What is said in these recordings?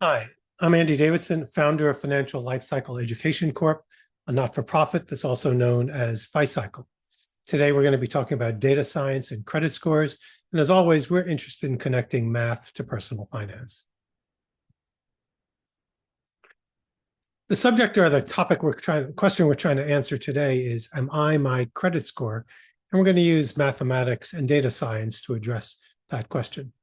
Hi, I'm Andy Davidson, founder of Financial Lifecycle Education Corp., a not-for-profit that's also known as FiCycle. Today, we're going to be talking about data science and credit scores. And as always, we're interested in connecting math to personal finance. The subject or the question we're trying to answer today is, am I my credit score? And we're going to use mathematics and data science to address that question.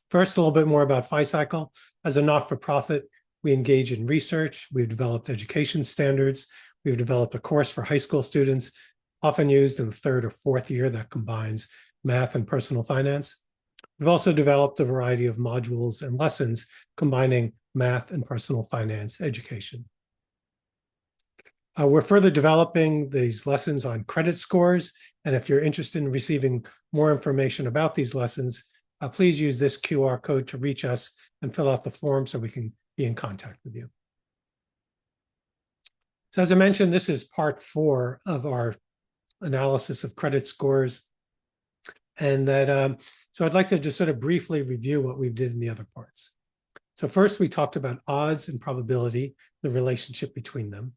First, a little bit more about FiCycle. As a not-for-profit, we engage in research. We've developed education standards. We've developed a course for high school students, often used in the third or fourth year, that combines math and personal finance. We've also developed a variety of modules and lessons combining math and personal finance education. We're further developing these lessons on credit scores. And if you're interested in receiving more information about these lessons, please use this QR code to reach us and fill out the form so we can be in contact with you. So as I mentioned, this is part 4 of our analysis of credit scores. And so I'd like to just sort of briefly review what we did in the other parts. So first, we talked about odds and probability, the relationship between them.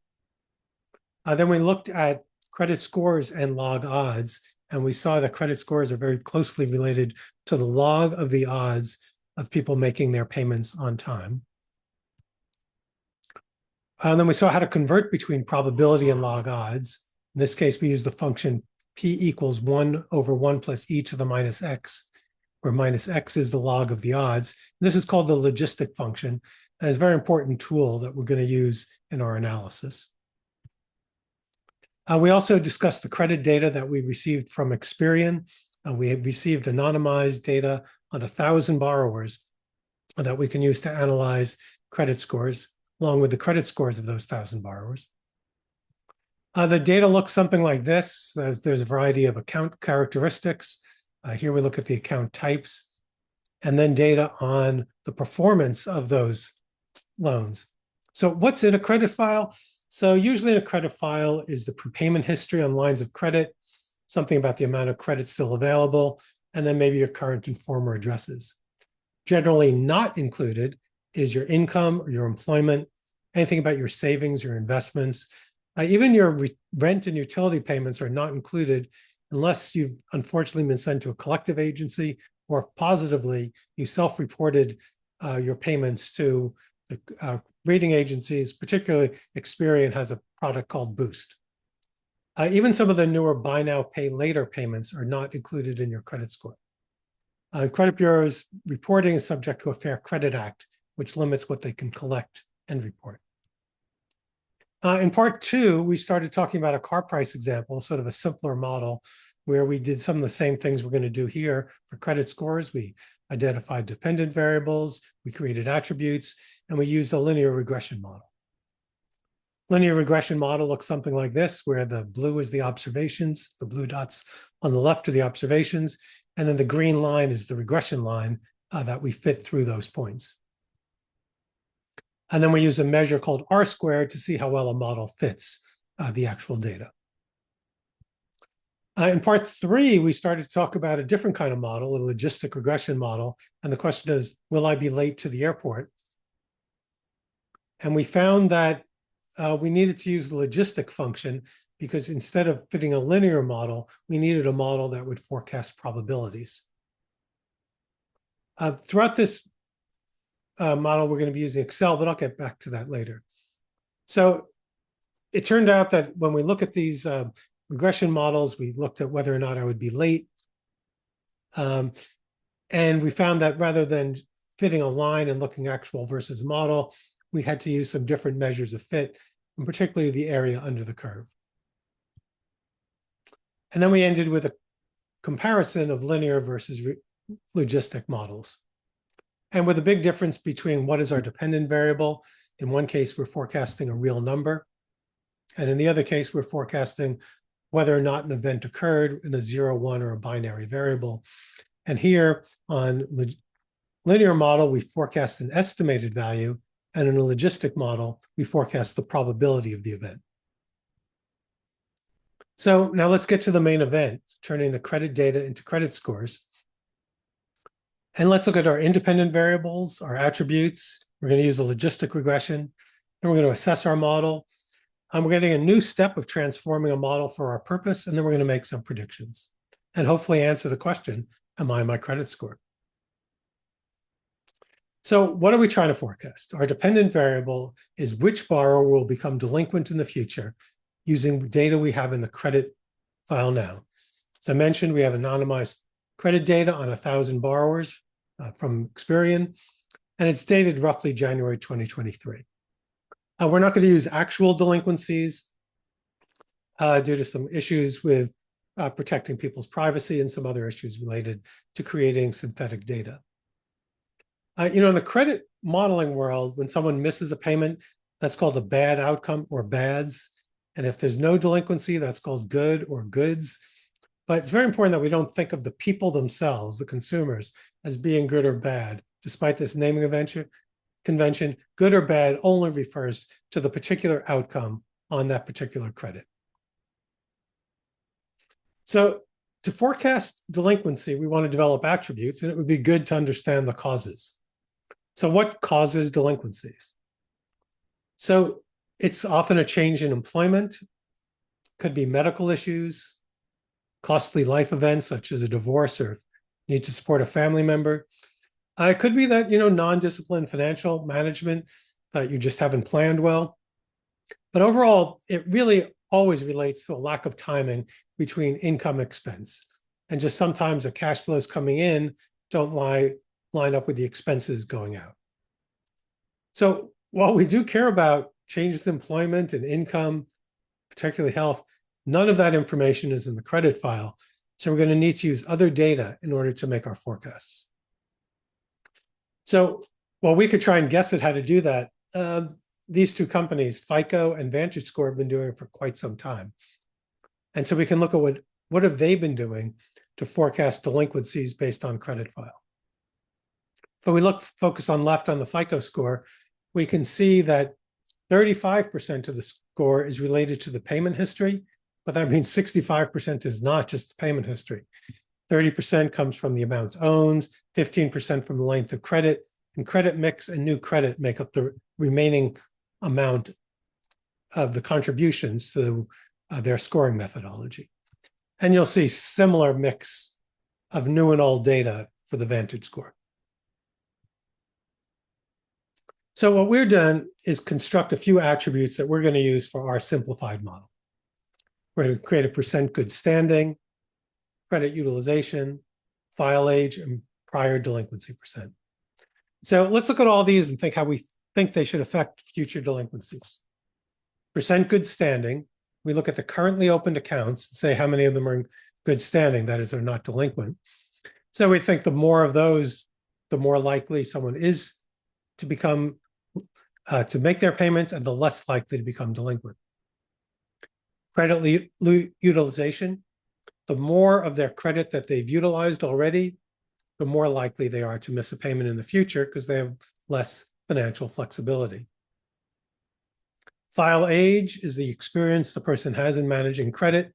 Then we looked at credit scores and log odds, and we saw that credit scores are very closely related to the log of the odds of people making their payments on time. And then we saw how to convert between probability and log odds. In this case, we use the function p equals 1 over 1 plus e to the minus x, where minus x is the log of the odds. This is called the logistic function, and it's a very important tool that we're going to use in our analysis. We also discussed the credit data that we received from Experian. We received anonymized data on 1,000 borrowers that we can use to analyze credit scores, along with the credit scores of those 1,000 borrowers. The data looks something like this. There's a variety of account characteristics. Here we look at the account types, and then data on the performance of those loans. So what's in a credit file? So usually in a credit file is the prepayment history on lines of credit, something about the amount of credit still available, and then maybe your current and former addresses. Generally not included is your income or your employment, anything about your savings, your investments. Even your rent and utility payments are not included unless you've unfortunately been sent to a collective agency, or positively you self-reported your payments to the rating agencies. Particularly Experian has a product called Boost. Even some of the newer buy now, pay later payments are not included in your credit score. Credit bureaus reporting is subject to a Fair Credit Act, which limits what they can collect and report. In part 2, we started talking about a car price example, sort of a simpler model, where we did some of the same things we're going to do here for credit scores. We identified dependent variables, we created attributes, and we used a linear regression model. Linear regression model looks something like this, where the blue is the observations, the blue dots on the left are the observations, and then the green line is the regression line that we fit through those points. And then we use a measure called R-squared to see how well a model fits the actual data. In part 3, we started to talk about a different kind of model, a logistic regression model. And the question is, will I be late to the airport? And we found that we needed to use the logistic function because instead of fitting a linear model, we needed a model that would forecast probabilities. Throughout this model, we're going to be using Excel, but I'll get back to that later. So it turned out that when we look at these regression models, we looked at whether or not I would be late. And we found that rather than fitting a line and looking actual versus model, we had to use some different measures of fit, and particularly the area under the curve. And then we ended with a comparison of linear versus logistic models. And with a big difference between what is our dependent variable. In one case, we're forecasting a real number. And in the other case, we're forecasting whether or not an event occurred in a 0, 1, or a binary variable. And here on linear model, we forecast an estimated value. And in a logistic model, we forecast the probability of the event. So now let's get to the main event, turning the credit data into credit scores. And let's look at our independent variables, our attributes. We're going to use a logistic regression. Then we're going to assess our model. And we're getting a new step of transforming a model for our purpose. And then we're going to make some predictions and hopefully answer the question, am I my credit score? So what are we trying to forecast? Our dependent variable is which borrower will become delinquent in the future using data we have in the credit file now. As I mentioned, we have anonymized credit data on 1,000 borrowers from Experian, and it's dated roughly January 2023. We're not going to use actual delinquencies due to some issues with protecting people's privacy and some other issues related to creating synthetic data. In the credit modeling world, when someone misses a payment, that's called a bad outcome or BADs. And if there's no delinquency, that's called good or goods. But it's very important that we don't think of the people themselves, the consumers, as being good or bad. Despite this naming convention, good or bad only refers to the particular outcome on that particular credit. So to forecast delinquency, we want to develop attributes, and it would be good to understand the causes. So what causes delinquencies? So it's often a change in employment, could be medical issues, costly life events such as a divorce or need to support a family member. It could be that, non-disciplined financial management that you just haven't planned well. But overall, it really always relates to a lack of timing between income and expense. And just sometimes the cash flows coming in don't line up with the expenses going out. So while we do care about changes in employment and income, particularly health, none of that information is in the credit file. So we're going to need to use other data in order to make our forecasts. So while we could try and guess at how to do that, these two companies, FICO and VantageScore, have been doing it for quite some time. And so we can look at what have they been doing to forecast delinquencies based on credit file. If we focus on left on the FICO score, we can see that 35% of the score is related to the payment history, but that means 65% is not just the payment history. 30% comes from the amounts owned, 15% from the length of credit, and credit mix and new credit make up the remaining amount of the contributions to their scoring methodology. And you'll see similar mix of new and old data for the VantageScore. So what we're done is construct a few attributes that we're going to use for our simplified model. We're going to create a percent good standing, credit utilization, file age, and prior delinquency percent. So let's look at all these and think how we think they should affect future delinquencies. Percent good standing, we look at the currently opened accounts and say how many of them are in good standing, that is, they're not delinquent. So we think the more of those, the more likely someone is to become to make their payments and the less likely to become delinquent. Credit utilization, the more of their credit that they've utilized already, the more likely they are to miss a payment in the future because they have less financial flexibility. File age is the experience the person has in managing credit.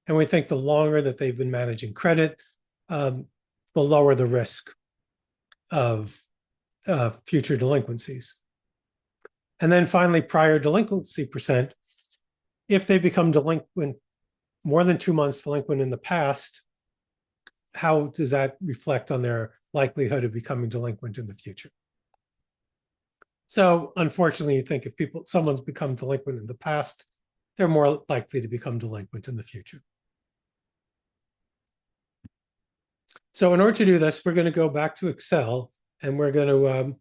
And we think the longer that they've been managing credit, the lower the risk of future delinquencies. And then finally, prior delinquency percent. If they become delinquent, more than 2 months delinquent in the past, how does that reflect on their likelihood of becoming delinquent in the future? So unfortunately, you think if someone's become delinquent in the past, they're more likely to become delinquent in the future. So in order to do this, we're going to go back to Excel and we're going to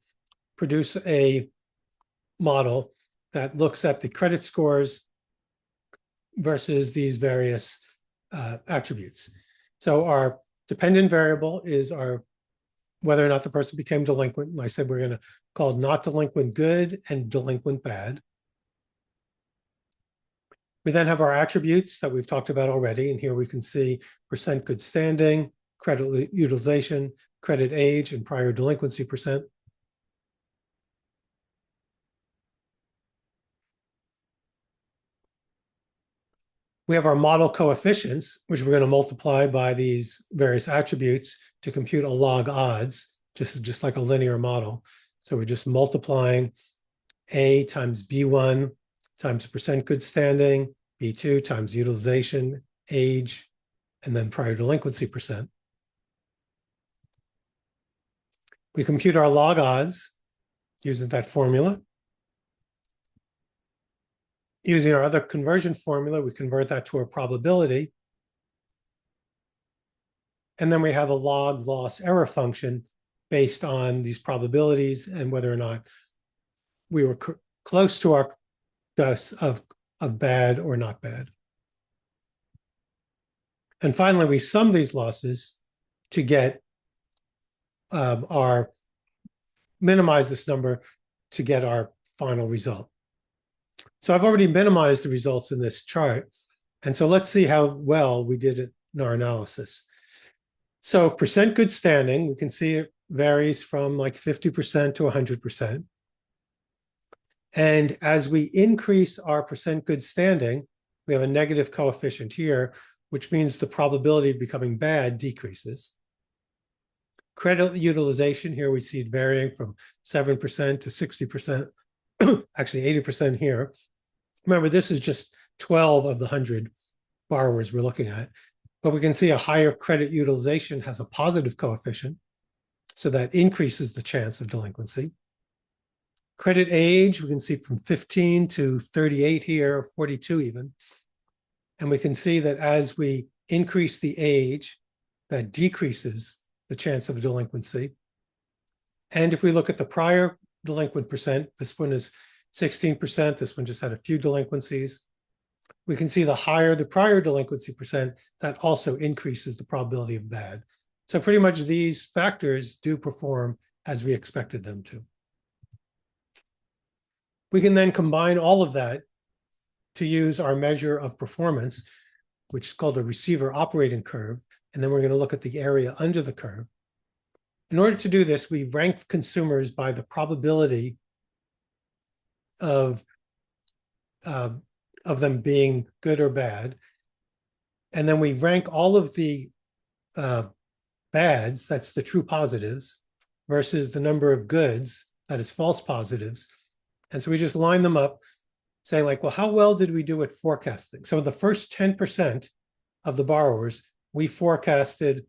produce a model that looks at the credit scores versus these various attributes. So our dependent variable is whether or not the person became delinquent. And I said we're going to call not delinquent good and delinquent bad. We then have our attributes that we've talked about already. And here we can see percent good standing, credit utilization, credit age, and prior delinquency percent. We have our model coefficients, which we're going to multiply by these various attributes to compute a log odds. just like a linear model. So we're just multiplying A times B1 times percent good standing, B2 times utilization, age, and then prior delinquency percent. We compute our log odds using that formula. Using our other conversion formula, we convert that to a probability. And then we have a log loss error function based on these probabilities and whether or not we were close to our dose of bad or not bad. And finally, we sum these losses to get minimize this number to get our final result. So I've already minimized the results in this chart. And so let's see how well we did it in our analysis. So percent good standing, we can see it varies from like 50% to 100%. And as we increase our percent good standing, we have a negative coefficient here, which means the probability of becoming bad decreases. Credit utilization, here we see it varying from 7% to 60%, actually 80% here. Remember, this is just 12 of the 100 borrowers we're looking at. But we can see a higher credit utilization has a positive coefficient, so that increases the chance of delinquency. Credit age, we can see from 15 to 38 here, 42 even. And we can see that as we increase the age, that decreases the chance of delinquency. And if we look at the prior delinquent percent, this one is 16%, this one just had a few delinquencies. We can see the higher the prior delinquency percent, that also increases the probability of bad. So pretty much these factors do perform as we expected them to. We can then combine all of that to use our measure of performance, which is called a receiver operating curve. And then we're going to look at the area under the curve. In order to do this, we ranked consumers by the probability of them being good or bad. And then we rank all of the bads, that's the true positives, versus the number of goods, that is false positives. And so we just line them up saying like, well, how well did we do at forecasting? So the first 10% of the borrowers, we forecasted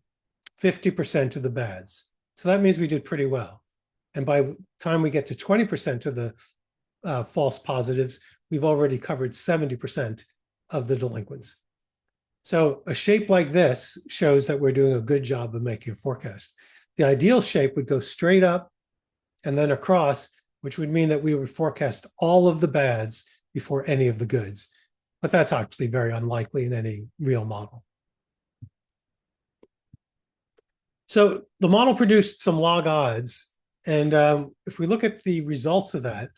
50% of the bads. So that means we did pretty well. And by the time we get to 20% of the false positives, we've already covered 70% of the delinquents. So a shape like this shows that we're doing a good job of making a forecast. The ideal shape would go straight up and then across, which would mean that we would forecast all of the bads before any of the goods. But that's actually very unlikely in any real model. So the model produced some log odds. And if we look at the results of that,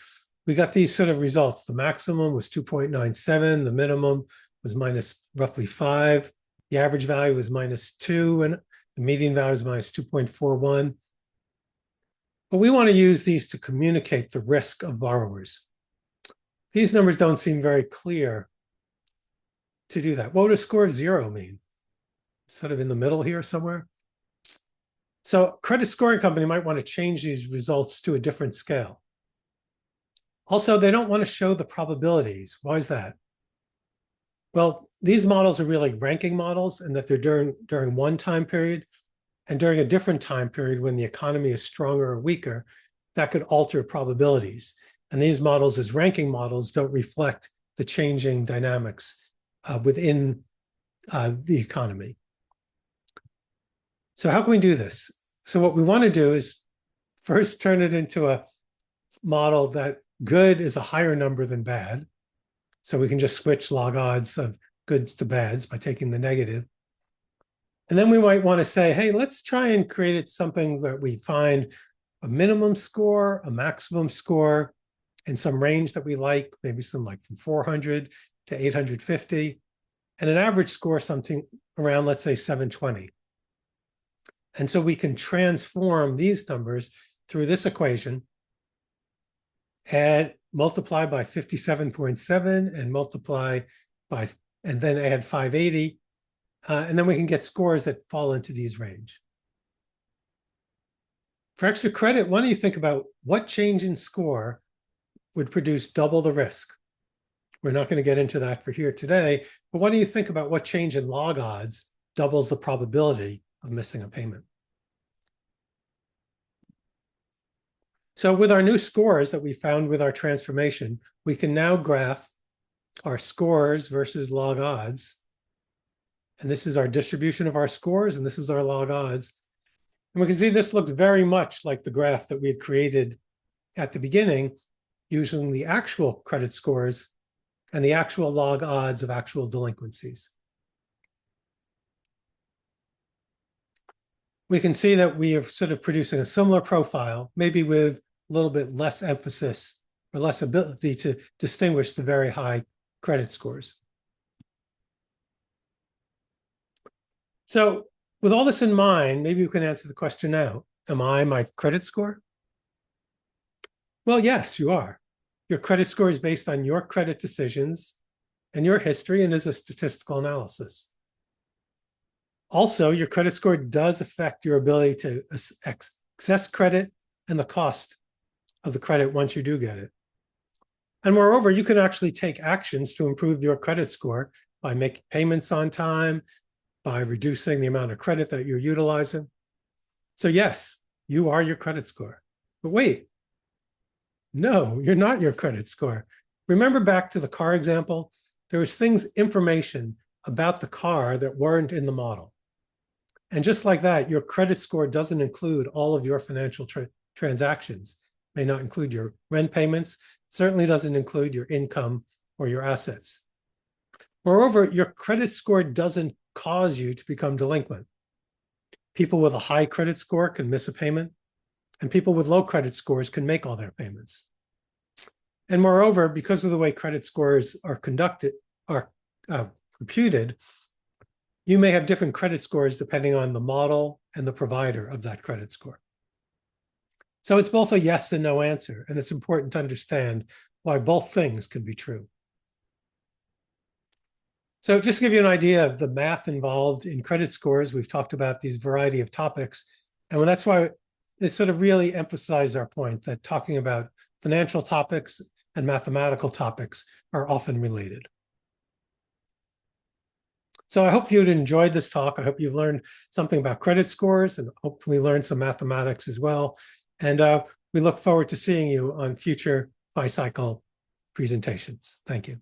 we got these sort of results. The maximum was 2.97. The minimum was minus roughly 5. The average value was minus 2. And the median value was minus 2.41. But we want to use these to communicate the risk of borrowers. These numbers don't seem very clear to do that. What would a score of 0 mean? Sort of in the middle here somewhere. So a credit scoring company might want to change these results to a different scale. Also, they don't want to show the probabilities. Why is that? Well, these models are really ranking models, and that they're during one time period, and during a different time period when the economy is stronger or weaker, that could alter probabilities. And these models as ranking models don't reflect the changing dynamics within the economy. So how can we do this? So what we want to do is first turn it into a model that good is a higher number than bad. So we can just switch log odds of goods to bads by taking the negative. And then we might want to say, hey, let's try and create it something that we find a minimum score, a maximum score, and some range that we like, maybe some like from 400 to 850, and an average score something around, let's say, 720. And so we can transform these numbers through this equation, add, multiply by 57.7 and multiply by, and then add 580. And then we can get scores that fall into these range. For extra credit, why don't you think about what change in score would produce double the risk? We're not going to get into that for here today, but why don't you think about what change in log odds doubles the probability of missing a payment? So with our new scores that we found with our transformation, we can now graph our scores versus log odds. And this is our distribution of our scores, and this is our log odds. And we can see this looks very much like the graph that we had created at the beginning, using the actual credit scores and the actual log odds of actual delinquencies. We can see that we are sort of producing a similar profile, maybe with a little bit less emphasis or less ability to distinguish the very high credit scores. So with all this in mind, maybe you can answer the question now. Am I my credit score? Well, yes, you are. Your credit score is based on your credit decisions and your history and is a statistical analysis. Also, your credit score does affect your ability to access credit and the cost of the credit once you do get it. And moreover, you can actually take actions to improve your credit score by making payments on time, by reducing the amount of credit that you're utilizing. So yes, you are your credit score. But wait, no, you're not your credit score. Remember back to the car example? There was information about the car that weren't in the model. And just like that, your credit score doesn't include all of your financial transactions. It may not include your rent payments, certainly doesn't include your income or your assets. Moreover, your credit score doesn't cause you to become delinquent. People with a high credit score can miss a payment, and people with low credit scores can make all their payments. And moreover, because of the way credit scores are computed, you may have different credit scores depending on the model and the provider of that credit score. So it's both a yes and no answer, and it's important to understand why both things can be true. So just to give you an idea of the math involved in credit scores, we've talked about these variety of topics, and that's why they sort of really emphasize our point that talking about financial topics and mathematical topics are often related. So I hope you'd enjoyed this talk. I hope you've learned something about credit scores and hopefully learned some mathematics as well. And we look forward to seeing you on future FiCycle presentations. Thank you.